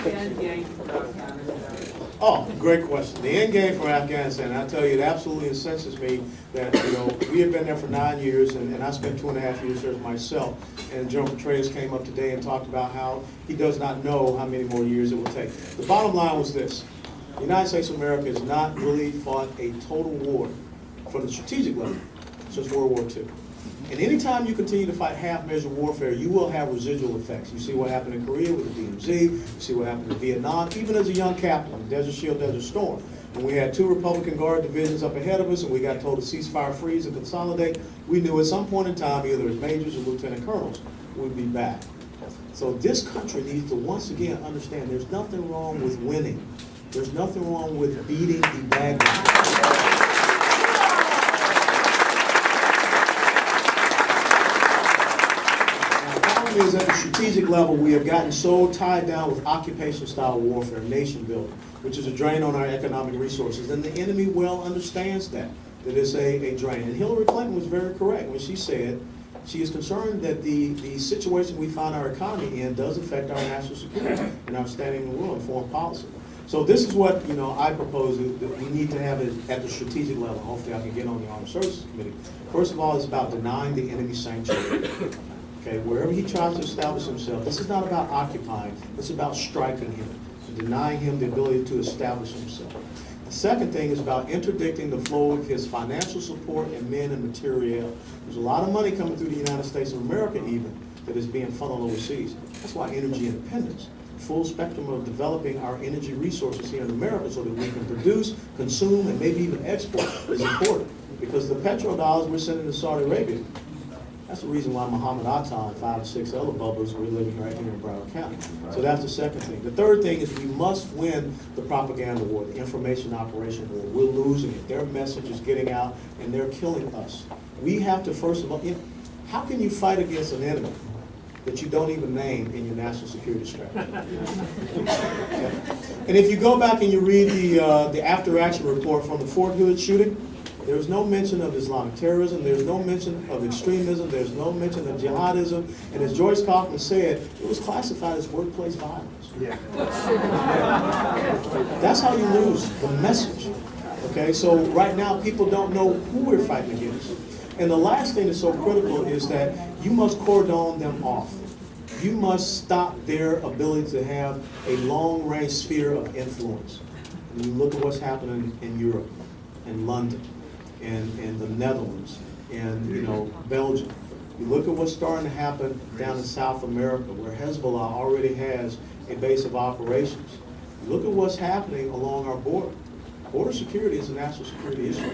the end game for Afghanistan? Oh, great question. The end game for Afghanistan, I tell you, it absolutely incenses me that, we have been there for 9 years, and I spent 2.5 years there myself. And General Petraeus came up today and talked about how he does not know how many more years it will take. The bottom line was this: the United States of America has not really fought a total war from the strategic level since World War II. And anytime you continue to fight half-measure warfare, you will have residual effects. You see what happened in Korea with the DMZ, you see what happened in Vietnam, even as a young captain, Desert Shield, Desert Storm. When we had 2 Republican Guard divisions up ahead of us and we got told to ceasefire, freeze, and consolidate, we knew at some point in time, either as majors or lieutenant colonels, we'd be back. So this country needs to once again understand there's nothing wrong with winning. There's nothing wrong with beating the bad guys. Is at the strategic level, we have gotten so tied down with occupation-style warfare, nation building, which is a drain on our economic resources. And the enemy well understands that it's a drain. And Hillary Clinton was very correct when she said she is concerned that the situation we find our economy in does affect our national security and our standing in the world and foreign policy. So this is what I propose that we need to have it at the strategic level. Hopefully I can get on the Armed Services Committee. First of all, it's about denying the enemy sanctuary. Okay, wherever he tries to establish himself, this is not about occupying, it's about striking him, and denying him the ability to establish himself. The second thing is about interdicting the flow of his financial support and men and material. There's a lot of money coming through the United States of America even that is being funneled overseas. That's why energy independence, full spectrum of developing our energy resources here in America so that we can produce, consume, and maybe even export is important. Because the petrodollars we're sending to Saudi Arabia, that's the reason why Muhammad Atta and 5 or 6 other bubbas were living right here in Broward County. So that's the second thing. The third thing is we must win the propaganda war, the information operation war. We're losing it. Their message is getting out, and they're killing us. We have to, first of all, how can you fight against an enemy that you don't even name in your national security strategy? Okay. And if you go back and you read the after-action report from the Fort Hood shooting, there's no mention of Islamic terrorism, there's no mention of extremism, there's no mention of jihadism, and as Joyce Kaufman said, it was classified as workplace violence. Yeah. That's how you lose the message. Okay, so right now people don't know who we're fighting against. And the last thing that's so critical is that you must cordon them off. You must stop their ability to have a long-range sphere of influence. And you look at what's happening in Europe, in London, and the Netherlands, and Belgium. You look at what's starting to happen down in South America, where Hezbollah already has a base of operations. Look at what's happening along our border. Border security is a national security issue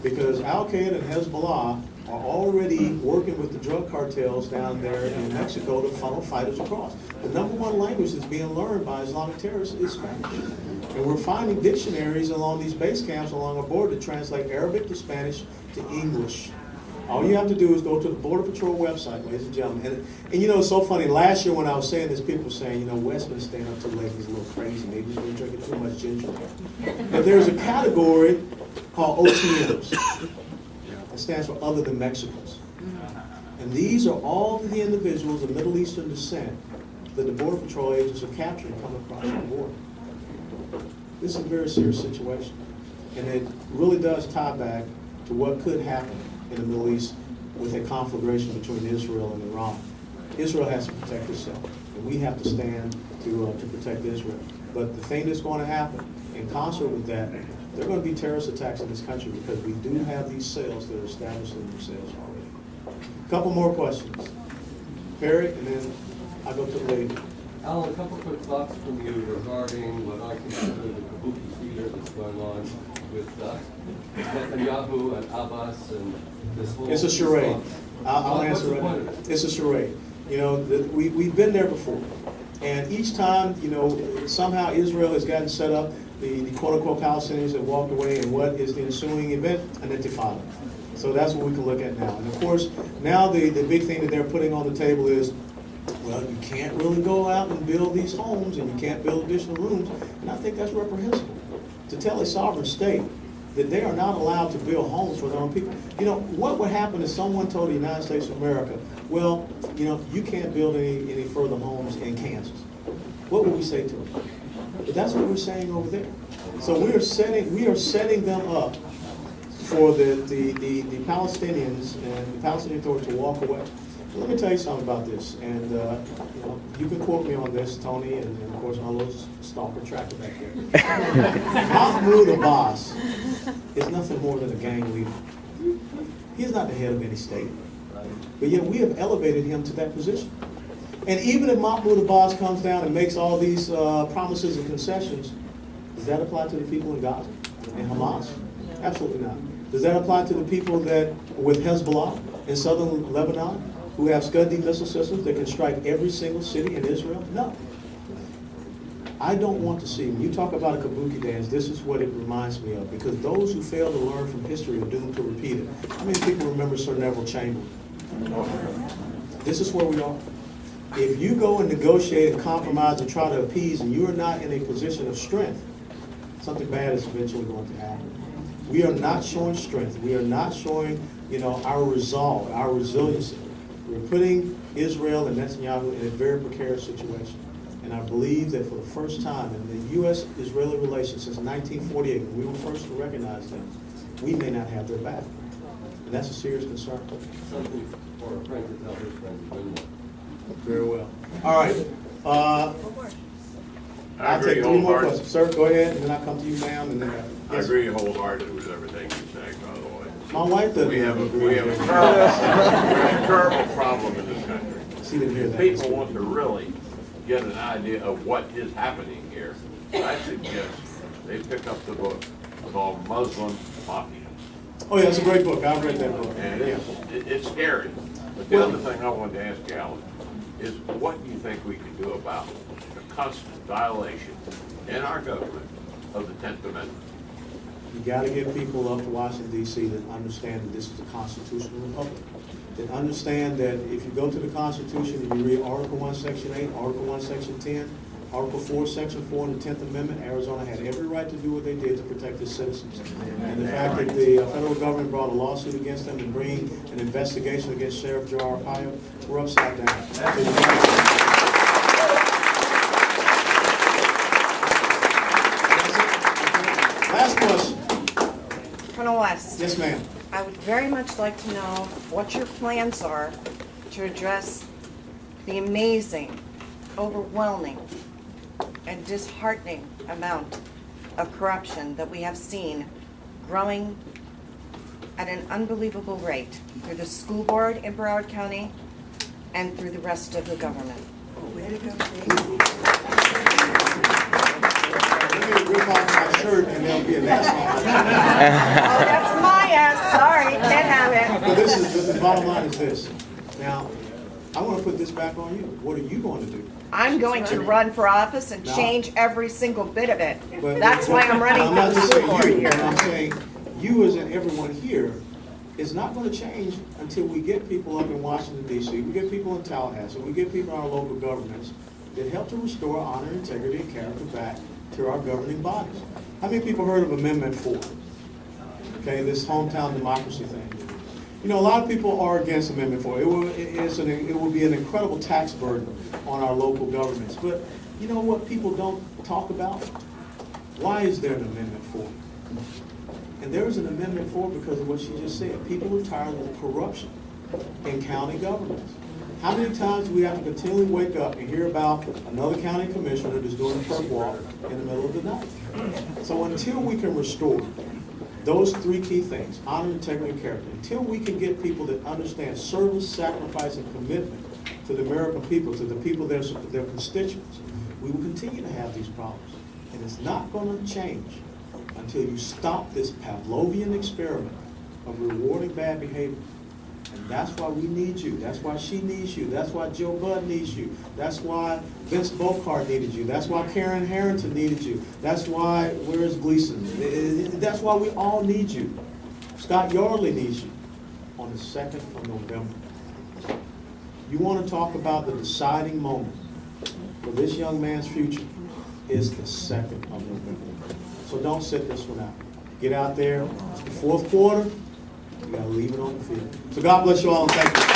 because Al-Qaeda and Hezbollah are already working with the drug cartels down there in Mexico to funnel fighters across. The number one language that's being learned by Islamic terrorists is Spanish. And we're finding dictionaries along these base camps along our border to translate Arabic to Spanish to English. All you have to do is go to the Border Patrol website, ladies and gentlemen. And it's so funny, last year when I was saying this, people were saying, Wes been staying up till late, he's a little crazy, maybe he's been drinking too much ginger ale. But there's a category called OTMs. That stands for Other Than Mexicans. And these are all the individuals of Middle Eastern descent that the Border Patrol agents are capturing coming across our border. This is a very serious situation. And it really does tie back to what could happen in the Middle East with a conflagration between Israel and Iran. Israel has to protect itself, and we have to stand to protect Israel. But the thing that's going to happen, in concert with that, there are going to be terrorist attacks in this country because we do have these cells that are establishing themselves already. A couple more questions. Perry, and then I go to the lady. Alan, a couple quick thoughts from you regarding what I consider the kabuki theater that's going on with Netanyahu and Abbas and this whole... It's a charade. I'll answer right now. It's a charade. We've been there before. And each time, somehow Israel has gotten set up, the quote-unquote Palestinians have walked away, and what is the ensuing event? An intifada. So that's what we can look at now. And of course, now the big thing that they're putting on the table is, well, you can't really go out and build these homes, and you can't build additional rooms. And I think that's reprehensible. To tell a sovereign state that they are not allowed to build homes for their own people. What would happen if someone told the United States of America, well, you can't build any further homes in Kansas. what would we say to them? But that's what we're saying over there. So we are setting them up for the Palestinians and the Palestinian Authority to walk away. Let me tell you something about this, and you can quote me on this, Tony, and of course all those stalker tracker back there. Mahmoud Abbas is nothing more than a gang leader. He's not the head of any state, but yet we have elevated him to that position. And even if Mahmoud Abbas comes down and makes all these promises and concessions, does that apply to the people in Gaza and Hamas? Absolutely not. Does that apply to the people that with Hezbollah in southern Lebanon, who have Scud missile systems that can strike every single city in Israel? No. I don't want to see, when you talk about a kabuki dance, this is what it reminds me of, because those who fail to learn from history are doomed to repeat it. How many people remember Sir Neville Chamberlain? This is where we are. If you go and negotiate and compromise and try to appease and you are not in a position of strength, something bad is eventually going to happen. We are not showing strength. We are not showing, our resolve, our resiliency. We're putting Israel and Netanyahu in a very precarious situation. And I believe that for the first time in the U.S.-Israeli relations since 1948, when we were first to recognize them, we may not have their back. And that's a serious concern. Something for a friend to tell his friend. Very well. All right. I'll take 3 more wholeheartedly. questions. Sir, go ahead, and then I'll come to you, ma'am, and then I yes. agree wholeheartedly with everything you say, by the way. My wife doesn't We have a agree. terrible problem in this country. She didn't hear that. People want to really get an idea of what is happening here. I suggest they pick up the book called Muslim Mafia. Oh, yeah, it's a great book. I've read that book. And Yeah. it's scary. But the other thing I wanted to ask Alan is what do you think we can do about the constant violation in our government of the 10th Amendment? You got to get people up to Washington, D.C. that understand that this is a constitutional republic. That understand that if you go to the Constitution and you read Article 1, Section 8, Article 1, Section 10, Article 4, Section 4 in the 10th Amendment, Arizona had every right to do what they did to protect its citizens. And the fact that the federal government brought a lawsuit against them and bring an investigation against Sheriff Joe Arpaio, we're upside down. So you gotta- Last question. Colonel West, Yes, ma'am. I would very much like to know what your plans are to address the amazing, overwhelming, and disheartening amount of corruption that we have seen growing at an unbelievable rate through the school board in Broward County and through the rest of the government. Let me rip off my shirt and there'll be a national. Oh, that's my ass. Sorry, can't have it. But the bottom line is this. Now, I want to put this back on you. What are you going to do? I'm going to run for office and No. change every single bit of it. But- That's why I'm running I'm for not the just school saying board you, here. but I'm saying you as in everyone here is not going to change until we get people up in Washington, D.C., we get people in Tallahassee, we get people in our local governments that help to restore honor, integrity, and character back to our governing bodies. How many people heard of Amendment 4? Okay, this hometown democracy thing. You know, a lot of people are against Amendment 4. It will be an incredible tax burden on our local governments. But you know what people don't talk about? Why is there an Amendment 4? And there is an Amendment 4 because of what she just said. People are tired of the corruption in county governments. How many times do we have to continually wake up and hear about another county commissioner that's doing a perp walk in the middle of the night? So until we can restore those 3 key things, honor, integrity, and character, until we can get people that understand service, sacrifice, and commitment to the American people, to the people, their constituents, we will continue to have these problems. And it's not going to change until you stop this Pavlovian experiment of rewarding bad behavior. And that's why we need you. That's why she needs you. That's why Joe Budd needs you. That's why Vince Bocart needed you. That's why Karen Harrington needed you. That's why, where's Gleason? That's why we all need you. Scott Yardley needs you on the 2nd of November. You want to talk about the deciding moment for this young man's future is the 2nd of November. So don't sit this one out. Get out there. It's the 4th quarter. You got to leave it on the field. So God bless you all and thank you.